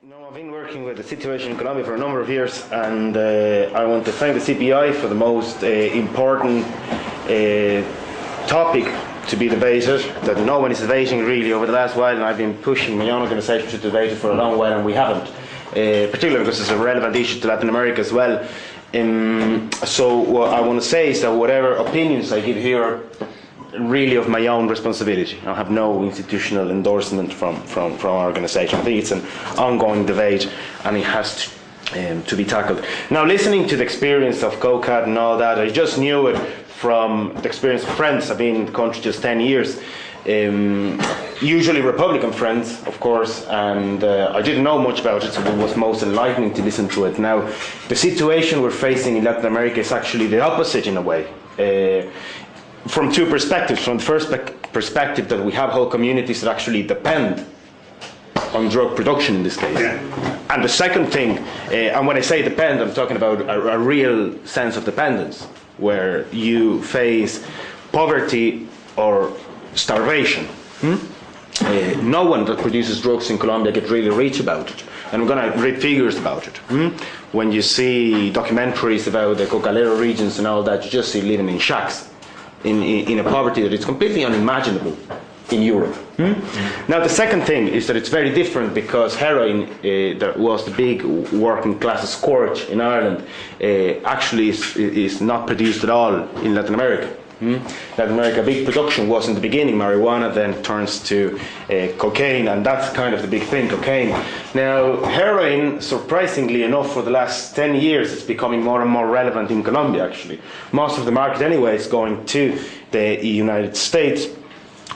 I've been working with the situation in Colombia for a number of years, and I want to thank the CPI for the most important topic to be debated that no one is debating really over the last while, and I've been pushing my own organisation to debate it for a long while, and we haven't, particularly because it's a relevant issue to Latin America as well. So what I want to say is that whatever opinions I give here are really of my own responsibility. I have no institutional endorsement from our organisation. I think it's an ongoing debate, and it has to be tackled. Now, listening to the experience of COCAT and all that, I just knew it from the experience of friends. I've been in the country just 10 years, usually Republican friends, of course, and I didn't know much about it, so it was most enlightening to listen to it. Now, the situation we're facing in Latin America is actually the opposite in a way. From two perspectives. From the first perspective, that we have whole communities that actually depend on drug production in this case. Yeah. And the second thing, and when I say depend, I'm talking about a real sense of dependence, where you face poverty or starvation. No one that produces drugs in Colombia gets really rich about it. And I'm going to read figures about it. When you see documentaries about the Cocalero regions and all that, you just see living in shacks. In a poverty that is completely unimaginable in Europe. Now, the second thing is that it's very different because heroin, that was the big working class scourge in Ireland, actually is not produced at all in Latin America. Latin America, big production was in the beginning marijuana, then turns to cocaine, and that's kind of the big thing, cocaine. Now, heroin, surprisingly enough, for the last 10 years, it's becoming more and more relevant in Colombia, actually. Most of the market, anyway, is going to the United States,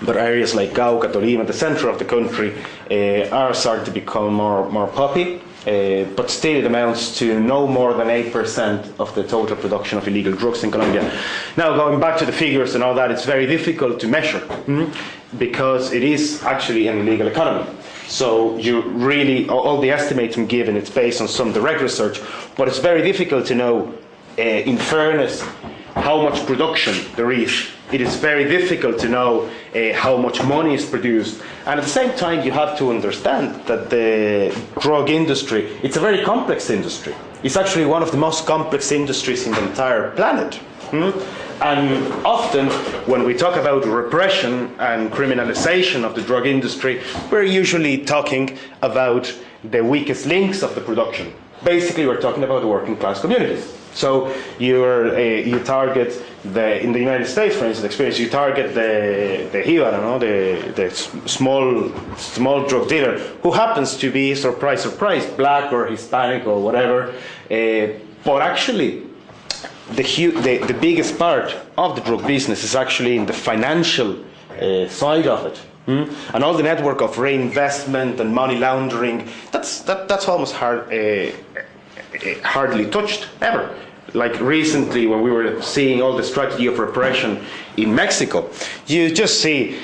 but areas like Cauca, Tolima, the center of the country, are starting to become more poppy. But still it amounts to no more than 8% of the total production of illegal drugs in Colombia. Now, going back to the figures and all that, it's very difficult to measure because it is actually an illegal economy. So you really, all the estimates I'm given, it's based on some direct research, but it's very difficult to know, in fairness, how much production there is. It is very difficult to know how much money is produced. And at the same time, you have to understand that the drug industry, it's a very complex industry. It's actually one of the most complex industries in the entire planet. And often, when we talk about repression and criminalization of the drug industry, we're usually talking about the weakest links of the production. Basically, we're talking about the working class communities. So you target in the United States, for instance, experience, you target the jíbaro, the small drug dealer who happens to be, surprise, black or Hispanic or whatever. But actually, the biggest part of the drug business is actually in the financial side of it. And all the network of reinvestment and money laundering, that's almost hardly touched ever. Like recently, when we were seeing all the strategy of repression in Mexico, you just see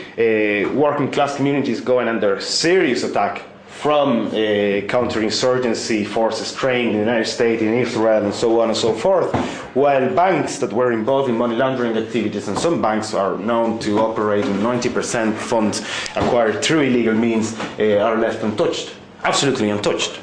working class communities going under serious attack from counterinsurgency forces trained in the United States, in Israel, and so on and so forth, while banks that were involved in money laundering activities, and some banks are known to operate in 90% funds acquired through illegal means, are left untouched, absolutely untouched.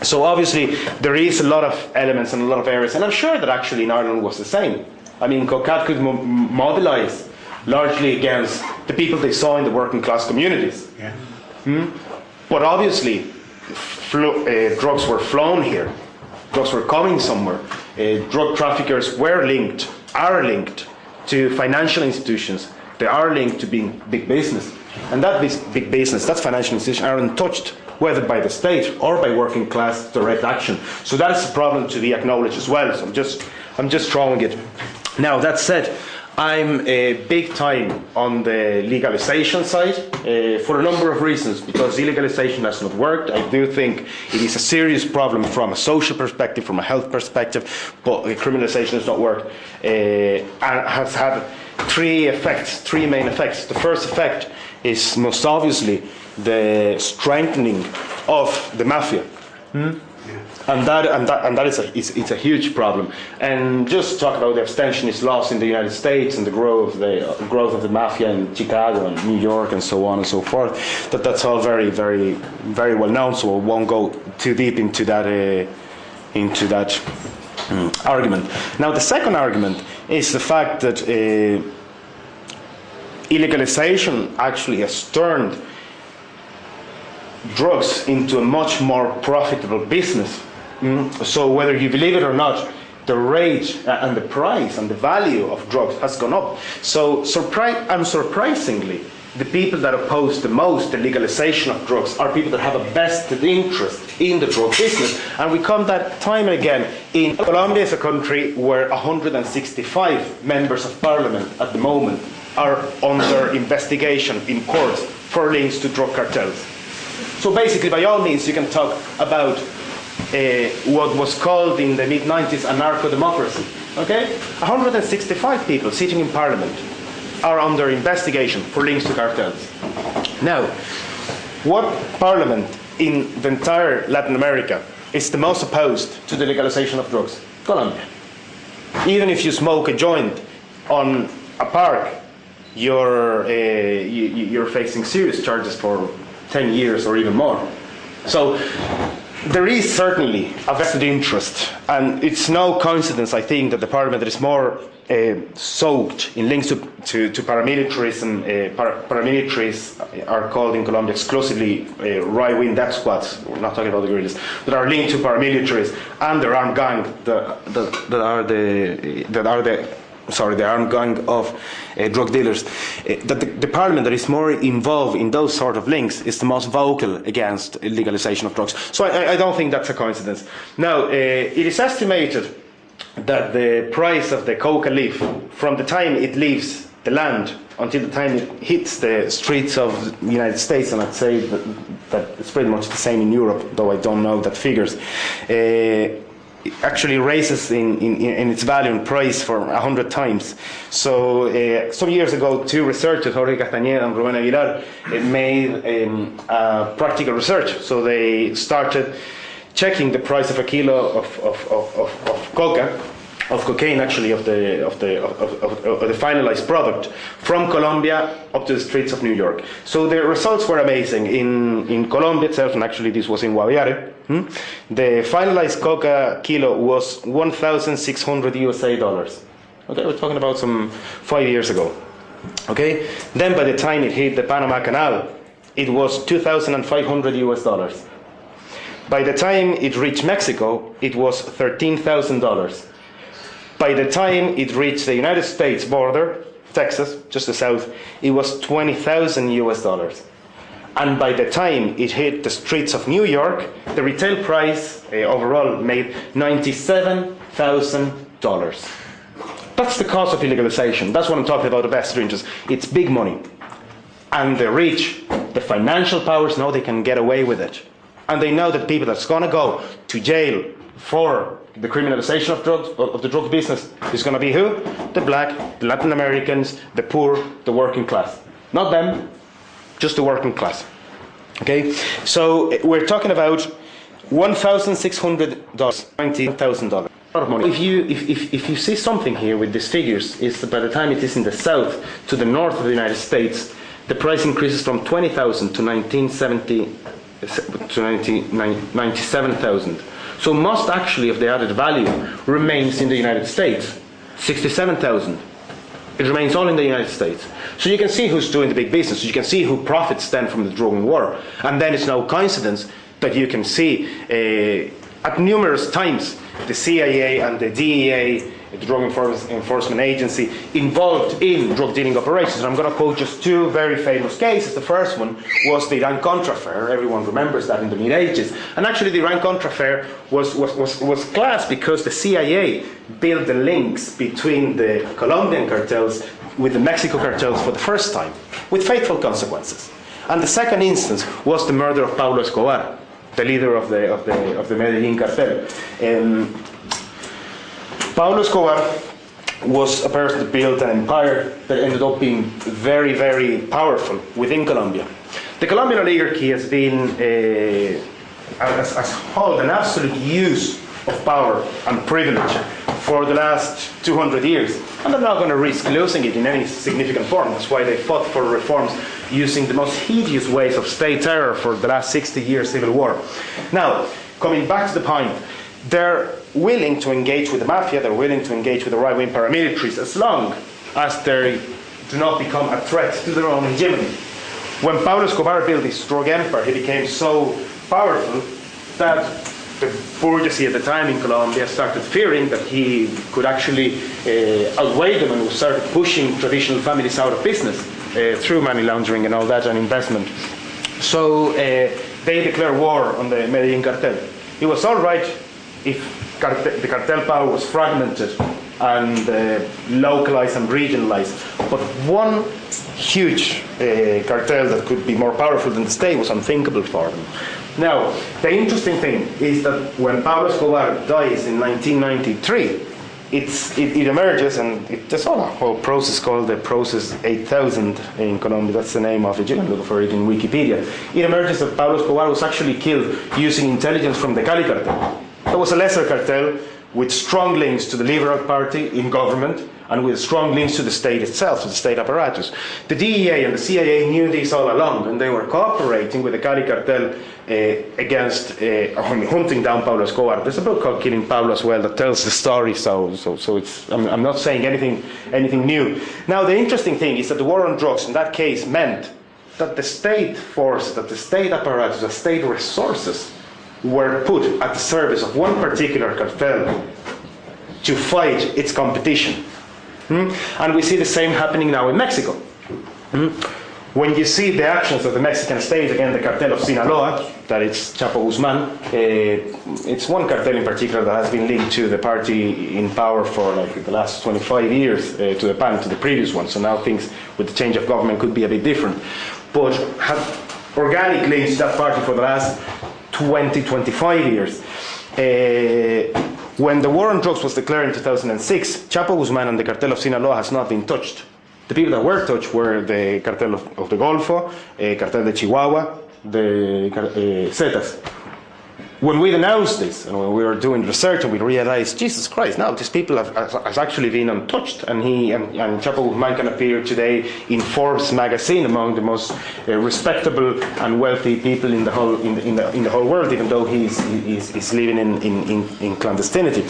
So obviously there is a lot of elements and a lot of areas, and I'm sure that actually in Ireland was the same. I mean, COCAT could mobilise largely against the people they saw in the working class communities. Yeah. But obviously drugs were flown here, drugs were coming somewhere. Drug traffickers are linked to financial institutions. They are linked to being big business, and that big business, that financial institution, are untouched, whether by the state or by working class direct action. So that's a problem to be acknowledged as well. So I'm just throwing it. Now, that said, I'm big time on the legalization side for a number of reasons, because illegalization has not worked. I do think it is a serious problem from a social perspective, from a health perspective, but criminalization has not worked and has had three main effects. The first effect is most obviously the strengthening of the mafia. And that is it's a huge problem. And just talk about the abstentionist laws in the United States and the growth of the mafia in Chicago and New York and so on and so forth. That's all very, very, very well known. So I won't go too deep into that argument. Now, the second argument is the fact that illegalization actually has turned drugs into a much more profitable business. So whether you believe it or not, the rate and the price and the value of drugs has gone up. So unsurprisingly, the people that oppose the most the legalization of drugs are people that have a vested interest in the drug business. And we come that time and again. In Colombia is a country where 165 members of parliament at the moment are under investigation in courts for links to drug cartels. So basically, by all means, you can talk about what was called in the mid-90s anarcho-democracy. Okay? 165 people sitting in parliament are under investigation for links to cartels. Now, what parliament in the entire Latin America is the most opposed to the legalization of drugs? Colombia. Even if you smoke a joint on a park, you're facing serious charges for 10 years or even more. So there is certainly a vested interest, and it's no coincidence, I think, that the parliament is more soaked in links to paramilitarism. Paramilitaries are called in Colombia exclusively right-wing death squads. We're not talking about the guerrillas that are linked to paramilitaries and their armed gang the armed gang of drug dealers. That the parliament that is more involved in those sort of links is the most vocal against legalization of drugs. So I don't think that's a coincidence. Now, it is estimated that the price of the coca leaf, from the time it leaves the land until the time it hits the streets of the United States, and I'd say that it's pretty much the same in Europe, though I don't know that figures, it actually raises in its value and price for 100 times. So some years ago, two researchers, Jorge Castañeda and Rubén Aguilar, made practical research. So they started checking the price of a kilo of cocaine, actually, of the finalized product from Colombia up to the streets of New York. So the results were amazing. In Colombia itself, and actually this was in Guaviare, the finalized coca kilo was $1,600 USA. Okay, we're talking about some 5 years ago. Okay, then by the time it hit the Panama Canal, it was $2,500 US. By the time it reached Mexico, it was $13,000. By the time it reached the United States border, Texas, just the south, it was $20,000 US. And by the time it hit the streets of New York, the retail price overall made $97,000. That's the cost of illegalization. That's what I'm talking about, the vested interest. It's big money. And the rich, the financial powers know they can get away with it. And they know that people that's going to go to jail for the criminalization of drugs, of the drug business, is going to be who? The black, the Latin Americans, the poor, the working class. Not them, just the working class. Okay? So we're talking about $1,600, $20,000. A lot of money. If you see something here with these figures, is that by the time it is in the south to the north of the United States, the price increases from $20,000 to $97,000. So most actually of the added value remains in the United States, 67,000. It remains all in the United States. So you can see who's doing the big business. You can see who profits then from the drug war. And then it's no coincidence that you can see at numerous times the CIA and the DEA, the Drug Enforcement Agency, involved in drug dealing operations. And I'm going to quote just two very famous cases. The first one was the Iran-Contra affair. Everyone remembers that in the mid-ages. And actually the Iran-Contra affair was class because the CIA built the links between the Colombian cartels with the Mexico cartels for the first time, with fateful consequences. And the second instance was the murder of Pablo Escobar, the leader of the Medellin cartel. Pablo Escobar was a person that built an empire that ended up being very, very powerful within Colombia. The Colombian oligarchy has been as hold an absolute use of power and privilege for the last 200 years, and they're not going to risk losing it in any significant form. That's why they fought for reforms using the most hideous ways of state terror for the last 60 years civil war. Now, coming back to the point, they're willing to engage with the mafia, they're willing to engage with the right-wing paramilitaries as long as they do not become a threat to their own hegemony. When Pablo Escobar built his drug empire, he became so powerful that the bourgeoisie at the time in Colombia started fearing that he could actually outweigh them and started pushing traditional families out of business through money laundering and all that and investment. So they declared war on the Medellin cartel. It was all right if the cartel power was fragmented and localized and regionalized, but one huge cartel that could be more powerful than the state was unthinkable for them. Now, the interesting thing is that when Pablo Escobar dies in 1993, it emerges, and there's a whole process called the Process 8000 in Colombia. That's the name of it. You can look for it in Wikipedia. It emerges that Pablo Escobar was actually killed using intelligence from the Cali cartel. That was a lesser cartel with strong links to the Liberal Party in government and with strong links to the state itself, to the state apparatus. The DEA and the CIA knew this all along, and they were cooperating with the Cali cartel against hunting down Pablo Escobar. There's a book called Killing Pablo as well that tells the story, so it's, I'm not saying anything new. Now, the interesting thing is that the war on drugs in that case meant that the state force, that the state apparatus, the state resources were put at the service of one particular cartel to fight its competition. And we see the same happening now in Mexico. When you see the actions of the Mexican state against the cartel of Sinaloa, that it's Chapo Guzman, it's one cartel in particular that has been linked to the party in power for like the last 25 years, to the previous one. So now things with the change of government could be a bit different. But have organic links to that party for the last 25 years. When the war on drugs was declared in 2006, Chapo Guzman and the cartel of Sinaloa has not been touched. The people that were touched were the cartel of the Golfo, cartel de Chihuahua, the Zetas. When we denounced this, and when we were doing research, and we realized, Jesus Christ, now these people have actually been untouched, and Chapo Guzman can appear today in Forbes magazine among the most respectable and wealthy people in the whole world, even though he's living in clandestinity.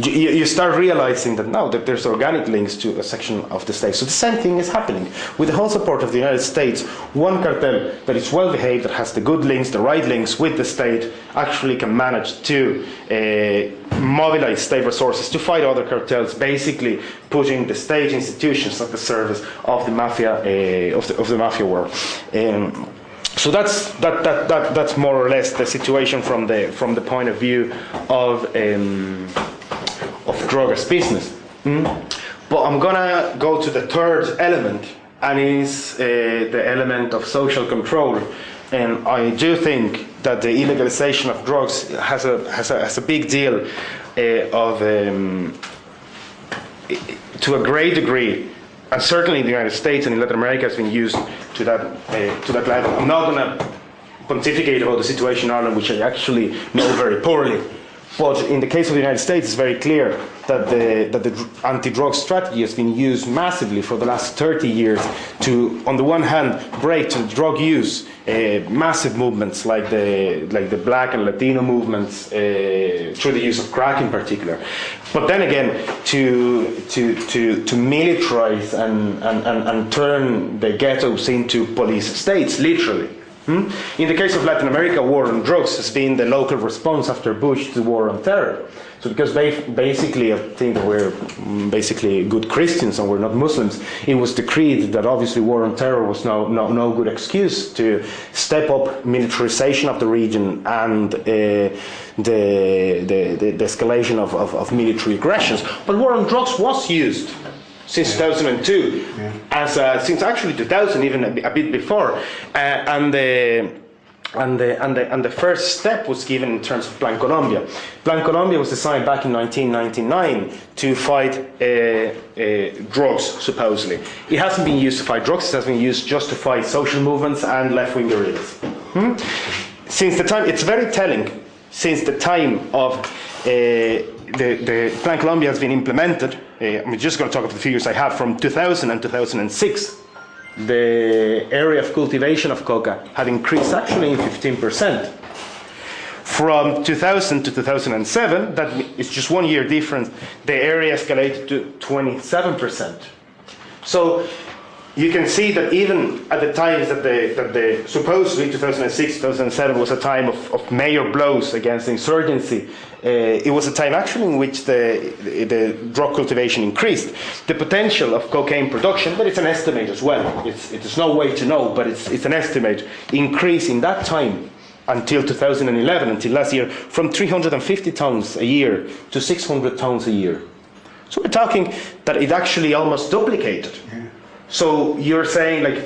You start realizing that now that there's organic links to a section of the state. So the same thing is happening. With the whole support of the United States, one cartel that is well behaved, that has the good links, the right links with the state, actually can manage to mobilize state resources to fight other cartels, basically putting the state institutions at the service of the mafia, of the mafia world. So that's more or less the situation from the point of view of drug as business. But I'm gonna go to the third element, and is the element of social control. And I do think that the illegalization of drugs has a big deal to a great degree, and certainly in the United States and in Latin America has been used to that level. I'm not going to pontificate about the situation in Ireland, which I actually know very poorly. But in the case of the United States, it's very clear that the anti-drug strategy has been used massively for the last 30 years to, on the one hand, break to drug use, massive movements like the Black and Latino movements through the use of crack in particular. But then again, to militarize and turn the ghettos into police states, literally. In the case of Latin America, war on drugs has been the local response after Bush to the war on terror. So because basically, I think that we're basically good Christians and we're not Muslims, it was decreed that obviously war on terror was no good excuse to step up militarization of the region and the escalation of military aggressions. But war on drugs was used since 2002, since actually 2000, even a bit before, and the first step was given in terms of Plan Colombia. Plan Colombia was designed back in 1999 to fight drugs, supposedly. It hasn't been used to fight drugs, it has been used just to fight social movements and left-wing guerrillas. since the time, it's very telling, since the time of the Plan Colombia has been implemented, I'm just going to talk about the figures I have from 2000 and 2006. The area of cultivation of coca had increased actually in 15%. From 2000 to 2007, that is just 1 year difference, the area escalated to 27%. So you can see that even at the times that the supposedly 2006, 2007 was a time of major blows against the insurgency, it was a time actually in which the drug cultivation increased. The potential of cocaine production, but it's an estimate as well. It's no way to know, but it's an estimate. Increase in that time until 2011, until last year, from 350 tons a year to 600 tons a year. So we're talking that it actually almost duplicated. Yeah. So you're saying, like,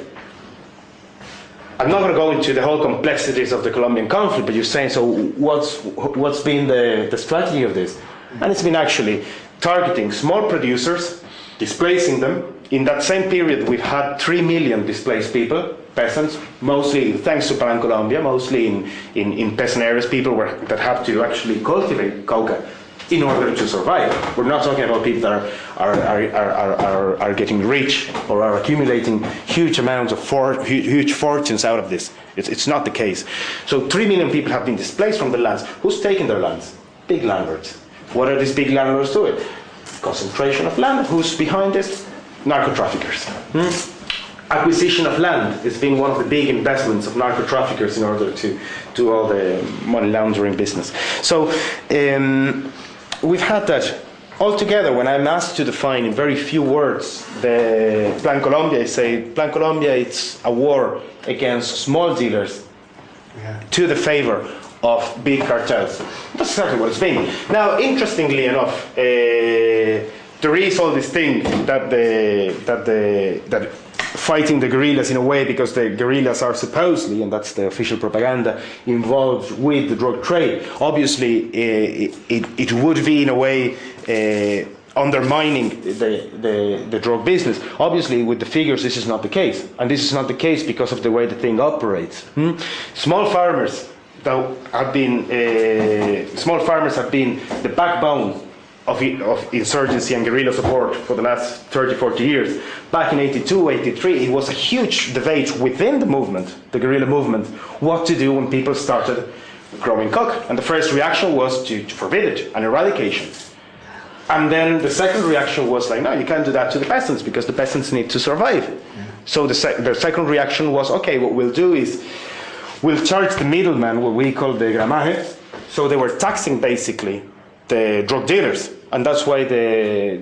I'm not going to go into the whole complexities of the Colombian conflict, but you're saying, so what's been the strategy of this? And it's been actually targeting small producers, displacing them. In that same period, we've had 3 million displaced people, peasants, mostly thanks to Plan Colombia, mostly in peasant areas, people that have to actually cultivate coca in order to survive. We're not talking about people that are getting rich or are accumulating huge amounts of huge fortunes out of this. It's not the case. So 3 million people have been displaced from the lands. Who's taking their lands? Big landlords. What are these big landlords doing? Concentration of land. Who's behind this? Narco-traffickers. Acquisition of land is being one of the big investments of narco-traffickers in order to do all the money laundering business. So we've had that. Altogether, when I'm asked to define in very few words the Plan Colombia, I say Plan Colombia, it's a war against small dealers to the favor of big cartels. That's exactly what it's been. Now, interestingly enough, there is all this thing that fighting the guerrillas in a way, because the guerrillas are supposedly, and that's the official propaganda, involved with the drug trade. Obviously, it would be in a way undermining the drug business. Obviously, with the figures, this is not the case, and this is not the case because of the way the thing operates. Small farmers, though, have been the backbone of insurgency and guerrilla support for the last 30, 40 years. Back in 82, 83, it was a huge debate within the movement, the guerrilla movement, what to do when people started growing coke. And the first reaction was to forbid it, an eradication. And then the second reaction was like, no, you can't do that to the peasants because the peasants need to survive. Yeah. So the second reaction was, okay, what we'll do is we'll charge the middleman, what we call the gramaje. So they were taxing basically the drug dealers, and that's why the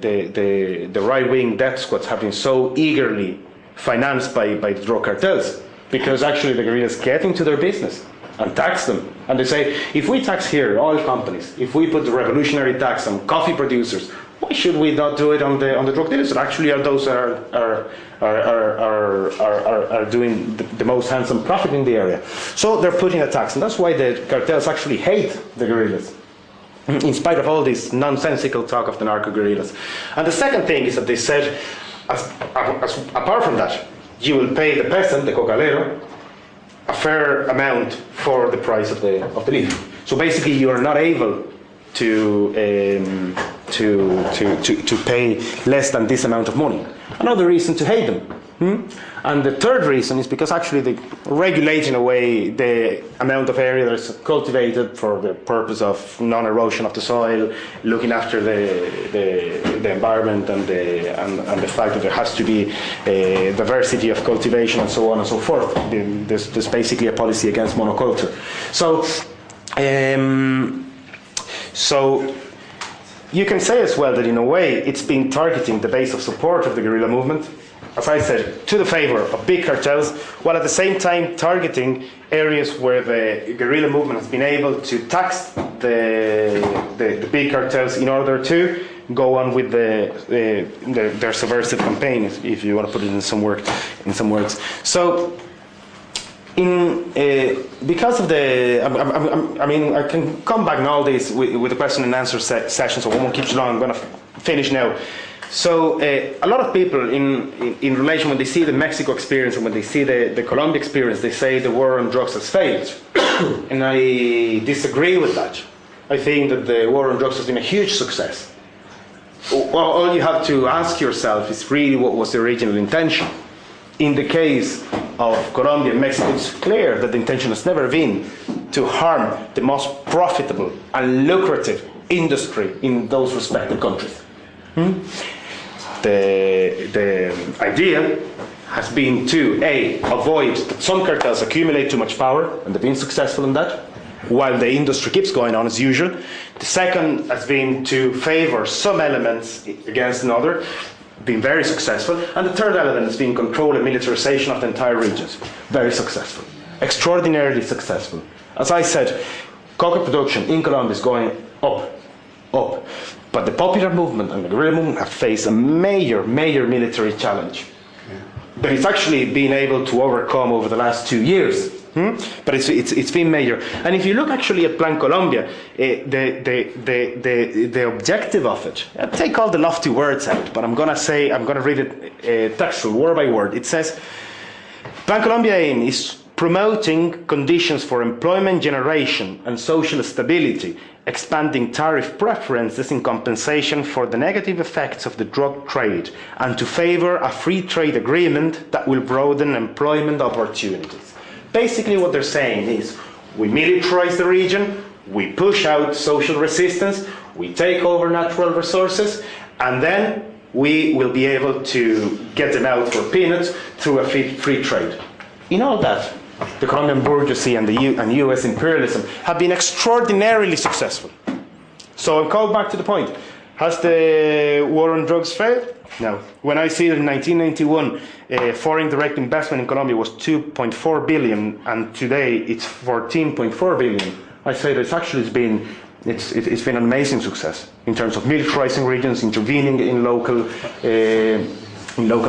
right-wing death squads have been so eagerly financed by the drug cartels, because actually the guerrillas get into their business and tax them, and they say, if we tax here oil companies, if we put the revolutionary tax on coffee producers, why should we not do it on the drug dealers that actually are those that are doing the most handsome profit in the area? So they're putting a tax, and that's why the cartels actually hate the guerrillas, in spite of all this nonsensical talk of the narco-guerrillas. And the second thing is that they said, apart from that, you will pay the peasant, the cocalero, a fair amount for the price of the leaf. So basically, you are not able to pay less than this amount of money. Another reason to hate them. And the third reason is because actually they regulate in a way the amount of area that is cultivated for the purpose of non-erosion of the soil, looking after the environment and the fact that there has to be a diversity of cultivation and so on and so forth. There's basically a policy against monoculture. So you can say as well that in a way it's been targeting the base of support of the guerrilla movement, as I said, to the favor of big cartels, while at the same time targeting areas where the guerrilla movement has been able to tax the big cartels in order to go on with their subversive campaign, if you want to put it in some words. So, because of the, I mean, I can come back in all these with the question and answer session, so I won't keep you long. I'm going to finish now. So a lot of people in relation, when they see the Mexico experience and when they see the Colombia experience, they say the war on drugs has failed. And I disagree with that. I think that the war on drugs has been a huge success. All you have to ask yourself is really what was the original intention. In the case of Colombia and Mexico, it's clear that the intention has never been to harm the most profitable and lucrative industry in those respective countries. The idea has been to avoid that some cartels accumulate too much power, and they've been successful in that, while the industry keeps going on as usual. The second has been to favor some elements against another, been very successful. And the third element has been control and militarization of the entire regions. Very successful. Extraordinarily successful. As I said, coca production in Colombia is going up. But the popular movement and the guerrilla movement have faced a major military challenge. But it's actually been able to overcome over the last 2 years. But it's been major. And if you look actually at Plan Colombia, the objective of it, I'll take all the lofty words out, but I'm going to read it textual, word by word. It says, Plan Colombia aim is promoting conditions for employment generation and social stability, expanding tariff preferences in compensation for the negative effects of the drug trade, and to favor a free trade agreement that will broaden employment opportunities. Basically what they're saying is, we militarize the region, we push out social resistance, we take over natural resources, and then we will be able to get them out for peanuts through a free trade. In all that, the Colombian bourgeoisie and US imperialism have been extraordinarily successful. So I'll go back to the point. Has the war on drugs failed? No. When I see that in 1991, foreign direct investment in Colombia was 2.4 billion, and today it's 14.4 billion, I say that it's been an amazing success in terms of militarizing regions, intervening in local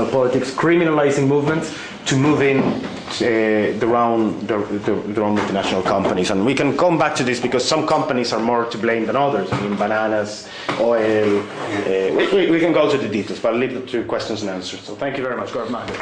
politics, criminalizing movements to move in their own multinational companies. And we can come back to this because some companies are more to blame than others. I mean, bananas, oil. We can go to the details, but I'll leave it to questions and answers. So thank you very much. Go ahead, Margaret.